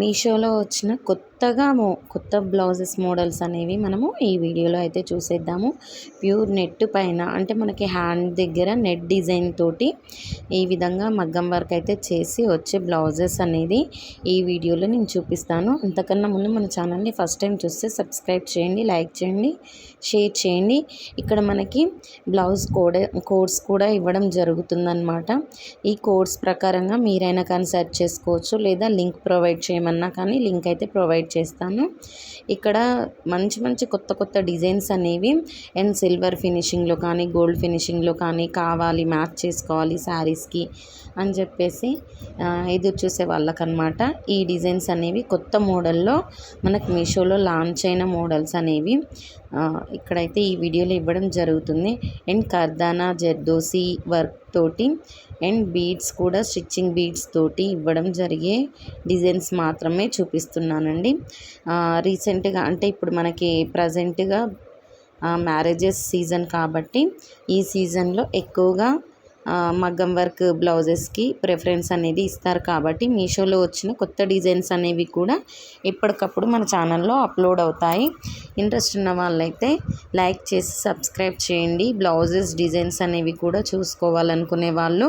మీషోలో వచ్చిన కొత్త బ్లౌజెస్ మోడల్స్ అనేవి మనము ఈ వీడియోలో అయితే చూసేద్దాము. ప్యూర్ నెట్ పైన అంటే మనకి హ్యాండ్ దగ్గర నెట్ డిజైన్ తోటి ఈ విధంగా మగ్గం వర్క్ అయితే చేసి వచ్చే బ్లౌజెస్ అనేది ఈ వీడియోలో నేను చూపిస్తాను. అంతకన్నా ముందు మన ఛానల్ని ఫస్ట్ టైం చూస్తే సబ్స్క్రైబ్ చేయండి, లైక్ చేయండి, షేర్ చేయండి. ఇక్కడ మనకి బ్లౌజ్ కోడ్స్ కూడా ఇవ్వడం జరుగుతుందన్నమాట. ఈ కోడ్స్ ప్రకారంగా మీరైనా కానీ సెర్చ్ చేసుకోవచ్చు, లేదా లింక్ ప్రొవైడ్ చేయమన్నా కానీ లింక్ అయితే ప్రొవైడ్ చేస్తాను. ఇక్కడ మంచి కొత్త డిజైన్స్ అనేవి అండ్ సిల్వర్ ఫినిషింగ్లో కానీ గోల్డ్ ఫినిషింగ్లో కానీ కావాలి, మ్యాచ్ చేసుకోవాలి శారీస్కి అని చెప్పేసి ఎదురు చూసే వాళ్ళకనమాట. ఈ డిజైన్స్ అనేవి కొత్త మోడల్లో మనకు మీషోలో లాంచ్ అయిన మోడల్స్ అనేవి ఇక్కడైతే ఈ వీడియోలో ఇవ్వడం జరుగుతుంది. అండ్ కర్దానా జర్దోసి వర్క్ తోటి అండ్ బీడ్స్ కూడా స్టిచ్చింగ్ బీడ్స్ తోటి ఇవ్వడం జరిగే డిజైన్స్ మాత్రమే చూపిస్తున్నానండి. రీసెంట్గా అంటే ఇప్పుడు మనకి ప్రజెంట్గా మ్యారేజెస్ సీజన్ కాబట్టి ఈ సీజన్లో ఎక్కువగా మగ్గం వర్క్ బ్లౌజెస్కి ప్రిఫరెన్స్ అనేది ఇస్తారు కాబట్టి మీషోలో వచ్చిన కొత్త డిజైన్స్ అనేవి కూడా ఎప్పటికప్పుడు మన ఛానల్లో అప్లోడ్ అవుతాయి. ఇంట్రెస్ట్ ఉన్న వాళ్ళైతే లైక్ చేసి సబ్స్క్రైబ్ చేయండి. బ్లౌజెస్ డిజైన్స్ అనేవి కూడా చూసుకోవాలనుకునే వాళ్ళు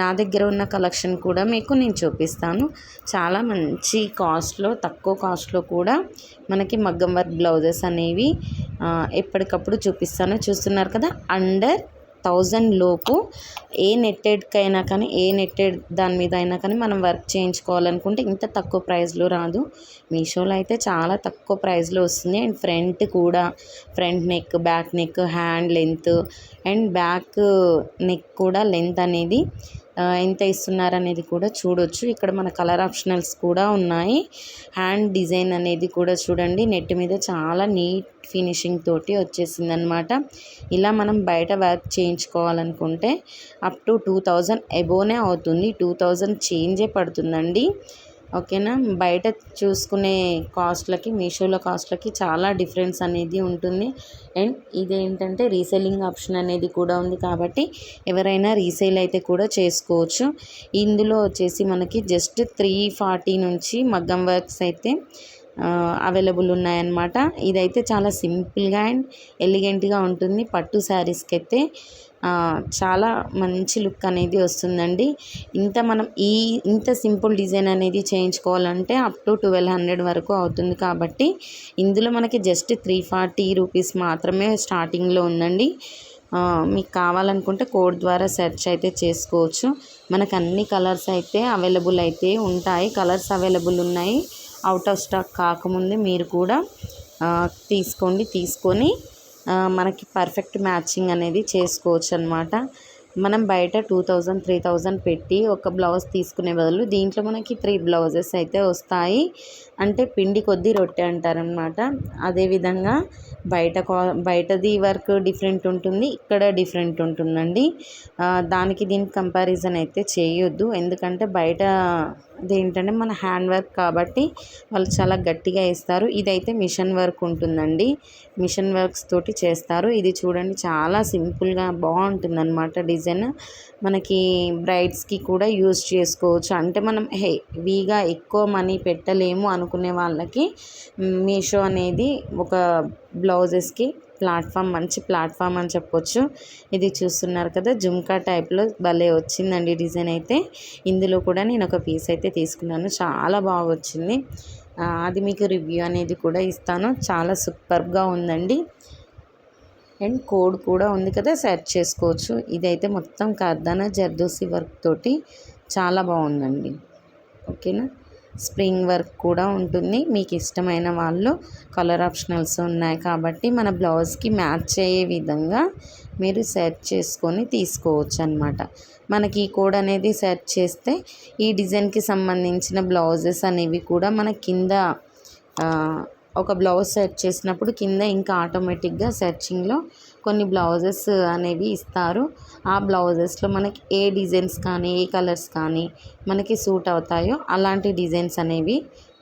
నా దగ్గర ఉన్న కలెక్షన్ కూడా మీకు నేను చూపిస్తాను. చాలా మంచి కాస్ట్లో, తక్కువ కాస్ట్లో కూడా మనకి మగ్గం వర్క్ బ్లౌజెస్ అనేవి ఎప్పటికప్పుడు చూపిస్తాను. చూస్తున్నారు కదా, అండర్ 1000 లోపు ఏ నెట్టెడ్కైనా కానీ ఏ నెట్టెడ్ దాని మీద అయినా కానీ మనం వర్క్ చేయించుకోవాలనుకుంటే ఇంత తక్కువ ప్రైస్లో రాదు. మీషోలో అయితే చాలా తక్కువ ప్రైస్లో వస్తుంది. And front neck, back neck, hand length and back neck కూడా లెంత్ అనేది ఎంత ఇస్తున్నారు అనేది కూడా చూడొచ్చు. ఇక్కడ మన కలర్ ఆప్షనల్స్ కూడా ఉన్నాయి. హ్యాండ్ డిజైన్ అనేది కూడా చూడండి, నెట్ మీద చాలా నీట్ ఫినిషింగ్ తోటి వచ్చేసింది అనమాట. ఇలా మనం బయట వర్క్ చేయించుకోవాలనుకుంటే అప్ టు 2000 అబోనే అవుతుంది. 2000 చేంజే పడుతుందండి. ఓకేనా. బయట చూసుకునే కాస్ట్లకి మీషోలో కాస్ట్లకి చాలా డిఫరెన్స్ అనేది ఉంటుంది. అండ్ ఇదేంటంటే రీసేలింగ్ ఆప్షన్ అనేది కూడా ఉంది కాబట్టి ఎవరైనా రీసేల్ అయితే కూడా చేసుకోవచ్చు. ఇందులో వచ్చేసి మనకి జస్ట్ 340 నుంచి మగ్గం వర్క్స్ అయితే అవైలబుల్ ఉన్నాయన్నమాట. ఇదైతే చాలా సింపుల్గా అండ్ ఎలిగెంట్గా ఉంటుంది. పట్టు శారీస్కి అయితే చాలా మంచి లుక్ అనేది వస్తుందండి. మనం ఇంత సింపుల్ డిజైన్ అనేది చేయించుకోవాలంటే అప్ టు 1200 వరకు అవుతుంది కాబట్టి ఇందులో మనకి జస్ట్ 340 రూపీస్ మాత్రమే స్టార్టింగ్లో ఉందండి. మీకు కావాలనుకుంటే కోడ్ ద్వారా సెర్చ్ అయితే చేసుకోవచ్చు. మనకు అన్ని కలర్స్ అయితే అవైలబుల్ అయితే ఉంటాయి. కలర్స్ అవైలబుల్ ఉన్నాయి. అవుట్ ఆఫ్ స్టాక్ కాకముందే మీరు కూడా తీసుకొని మనకి పర్ఫెక్ట్ మ్యాచింగ్ అనేది చేసుకోవచ్చు అనమాట. మనం బయట 2000, 3000 పెట్టి ఒక బ్లౌజ్ తీసుకునే బదులు దీంట్లో మనకి 3 బ్లౌజెస్ అయితే వస్తాయి. అంటే పిండి కొద్దీ రొట్టె అంటారనమాట. అదేవిధంగా బయటది వర్క్ డిఫరెంట్ ఉంటుంది, ఇక్కడ డిఫరెంట్ ఉంటుందండి. దీనికి కంపారిజన్ అయితే చేయొద్దు. ఎందుకంటే బయట అదేంటంటే మన హ్యాండ్ వర్క్ కాబట్టి వాళ్ళు చాలా గట్టిగా వేస్తారు. ఇదైతే మిషన్ వర్క్ ఉంటుందండి. మిషన్ వర్క్స్ తోటి చేస్తారు. ఇది చూడండి, చాలా సింపుల్గా బాగుంటుంది అనమాట. డిజైన్ మనకి బ్రైడ్స్కి కూడా యూజ్ చేసుకోవచ్చు. అంటే మనం హెవీగా ఎక్కువ మనీ పెట్టలేము అనుకునే వాళ్ళకి మీషో అనేది ఒక బ్లౌజెస్కి మంచి ప్లాట్ఫామ్ అని చెప్పొచ్చు. ఇది చూస్తున్నారు కదా, జుమ్కా టైప్లో భలే వచ్చిందండి డిజైన్ అయితే. ఇందులో కూడా నేను ఒక పీస్ అయితే తీసుకున్నాను, చాలా బాగా వచ్చింది. అది మీకు రివ్యూ అనేది కూడా ఇస్తాను. చాలా సూపర్గా ఉందండి. అండ్ కోడ్ కూడా ఉంది కదా, సెర్చ్ చేసుకోవచ్చు. ఇదైతే మొత్తం కర్దానా జర్దోసి వర్క్ తోటి చాలా బాగుందండి. ఓకేనా. స్ప్రింగ్ వర్క్ కూడా ఉంటుంది. మీకు ఇష్టమైన వాళ్ళు కలర్ ఆప్షనల్స్ ఉన్నాయి కాబట్టి మన బ్లౌజ్కి మ్యాచ్ అయ్యే విధంగా మీరు సెర్చ్ చేసుకొని తీసుకోవచ్చు అనమాట. మనకి ఈ కోడ్ అనేది సెర్చ్ చేస్తే ఈ డిజైన్కి సంబంధించిన బ్లౌజెస్ అనేవి కూడా మన కింద ఒక బ్లౌజ్ సెర్చ్ చేసినప్పుడు కింద ఇంకా ఆటోమేటిక్గా సెర్చింగ్లో కొన్ని బ్లౌజెస్ అనేవి ఇస్తారు. ఆ బ్లౌజెస్లో మనకి ఏ డిజైన్స్ కానీ ఏ కలర్స్ కానీ మనకి సూట్ అవుతాయో అలాంటి డిజైన్స్ అనేవి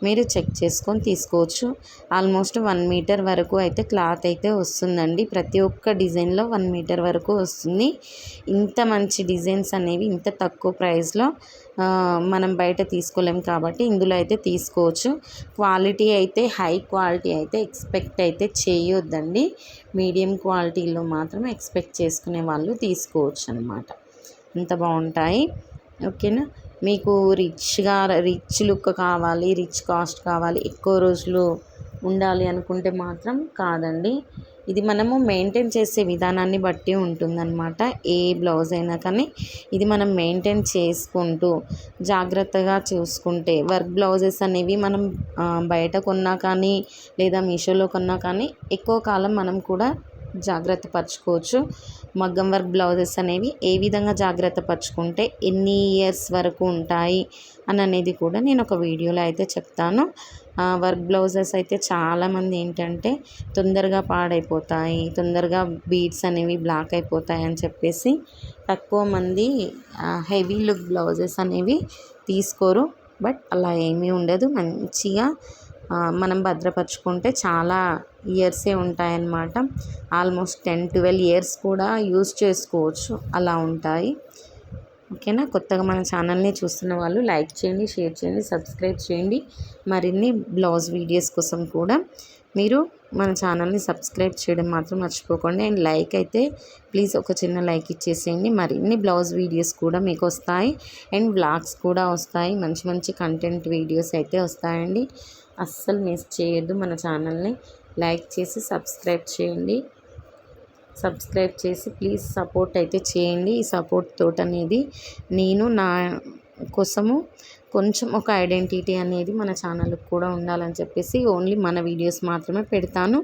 మీరు చెక్ చేసుకొని తీసుకోవచ్చు. ఆల్మోస్ట్ 1 మీటర్ వరకు అయితే క్లాత్ అయితే వస్తుందండి. ప్రతి ఒక్క డిజైన్లో 1 మీటర్ వరకు వస్తుంది. ఇంత మంచి డిజైన్స్ అనేవి ఇంత తక్కువ ప్రైస్లో మనం బయట తీసుకోలేం కాబట్టి ఇందులో అయితే తీసుకోవచ్చు. క్వాలిటీ అయితే హై క్వాలిటీ అయితే ఎక్స్పెక్ట్ అయితే చేయొద్దండి. మీడియం క్వాలిటీలో మాత్రం ఎక్స్పెక్ట్ చేసుకునే వాళ్ళు తీసుకోవచ్చు అనమాట. అంత బాగుంటాయి. ఓకేనా. మీకు రిచ్ లుక్ కావాలి, రిచ్ కాస్ట్ కావాలి, ఎక్కువ రోజులు ఉండాలి అనుకుంటే మాత్రం కాదండి. ఇది మనము మెయింటైన్ చేసే విధానాన్ని బట్టి ఉంటుందన్నమాట. ఏ బ్లౌజ్ అయినా కానీ ఇది మనం మెయింటైన్ చేసుకుంటూ జాగ్రత్తగా చూసుకుంటే వర్క్ బ్లౌజెస్ అనేవి మనం బయట కొన్నా కానీ లేదా మీషోలో కొన్నా కానీ ఎక్కువ కాలం మనం కూడా జాగ్రత్త పరచుకోవచ్చు. మగ్గం వర్క్ బ్లౌజెస్ అనేవి ఏ విధంగా జాగ్రత్త పరచుకుంటే ఎన్ని ఇయర్స్ వరకు ఉంటాయి అనేది కూడా నేను ఒక వీడియోలో అయితే చెప్తాను. వర్క్ బ్లౌజెస్ అయితే చాలామంది ఏంటంటే తొందరగా పాడైపోతాయి, తొందరగా బీడ్స్ అనేవి బ్లాక్ అయిపోతాయి అని చెప్పేసి తక్కువ మంది హెవీ లుక్ బ్లౌజెస్ అనేవి తీసుకోరు. బట్ అలా ఏమీ ఉండదు. మంచిగా మనం భద్రపరుచుకుంటే చాలా ఇయర్సే ఉంటాయన్నమాట. ఆల్మోస్ట్ 10-12 ఇయర్స్ కూడా యూజ్ చేసుకోవచ్చు, అలా ఉంటాయి. ఓకేనా. కొత్తగా మన ఛానల్ని చూస్తున్న వాళ్ళు లైక్ చేయండి, షేర్ చేయండి, సబ్స్క్రైబ్ చేయండి. మరిన్ని బ్లౌజ్ వీడియోస్ కోసం కూడా మీరు మన ఛానల్ని సబ్స్క్రైబ్ చేయడం మాత్రం మర్చిపోకండి. అండ్ లైక్ అయితే ప్లీజ్ ఒక చిన్న లైక్ ఇచ్చేసేయండి. మరిన్ని బ్లౌజ్ వీడియోస్ కూడా మీకు వస్తాయి అండ్ వ్లాగ్స్ కూడా వస్తాయి. మంచి మంచి కంటెంట్ వీడియోస్ అయితే వస్తాయండి. అస్సలు మిస్ చేయొద్దు. మన ఛానల్ని లైక్ చేసి సబ్స్క్రైబ్ చేయండి. సబ్స్క్రైబ్ చేసి ప్లీజ్ సపోర్ట్ అయితే చేయండి. ఈ సపోర్ట్ తోటి అనేది నేను నా కోసము కొంచెం ఒక ఐడెంటిటీ అనేది మన ఛానల్కి కూడా ఉండాలని చెప్పేసి ఓన్లీ మన వీడియోస్ మాత్రమే పెడతాను.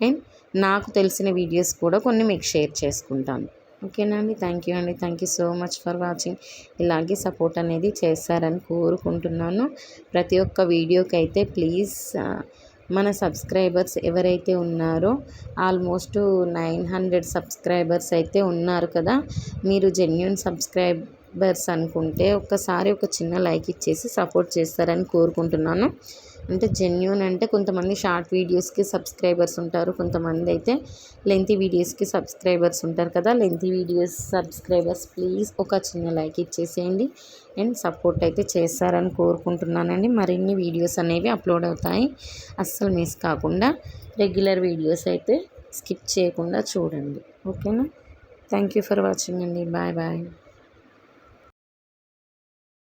అండ్ నాకు తెలిసిన వీడియోస్ కూడా కొన్ని మీకు షేర్ చేసుకుంటాను. ఓకేనా అండి. థ్యాంక్ యూ అండి. Thank you so much for watching. ఇలాగే సపోర్ట్ అనేది చేస్తారని కోరుకుంటున్నాను. ప్రతి ఒక్క వీడియోకి అయితే ప్లీజ్ మన సబ్స్క్రైబర్స్ ఎవరైతే ఉన్నారో ఆల్మోస్ట్ 900 సబ్స్క్రైబర్స్ అయితే ఉన్నారు కదా. మీరు జెన్యూన్ సబ్స్క్రైబర్స్ అనుకుంటే ఒక్కసారి ఒక చిన్న లైక్ ఇచ్చేసి సపోర్ట్ చేస్తారని కోరుకుంటున్నాను. అంటే జెన్యూన్ అంటే కొంతమంది షార్ట్ వీడియోస్కి సబ్స్క్రైబర్స్ ఉంటారు, కొంతమంది అయితే లెంతీ వీడియోస్కి సబ్స్క్రైబర్స్ ఉంటారు కదా. లెంతీ వీడియోస్ సబ్స్క్రైబర్స్ ప్లీజ్ ఒక చిన్న లైక్ ఇచ్చేసేయండి అండ్ సపోర్ట్ అయితే చేస్తారని కోరుకుంటున్నానండి. మరిన్ని వీడియోస్ అనేవి అప్లోడ్ అవుతాయి. అస్సలు మిస్ కాకుండా రెగ్యులర్ వీడియోస్ అయితే స్కిప్ చేయకుండా చూడండి. ఓకేనా. థ్యాంక్ యూ ఫర్ వాచింగ్ అండి. Bye bye.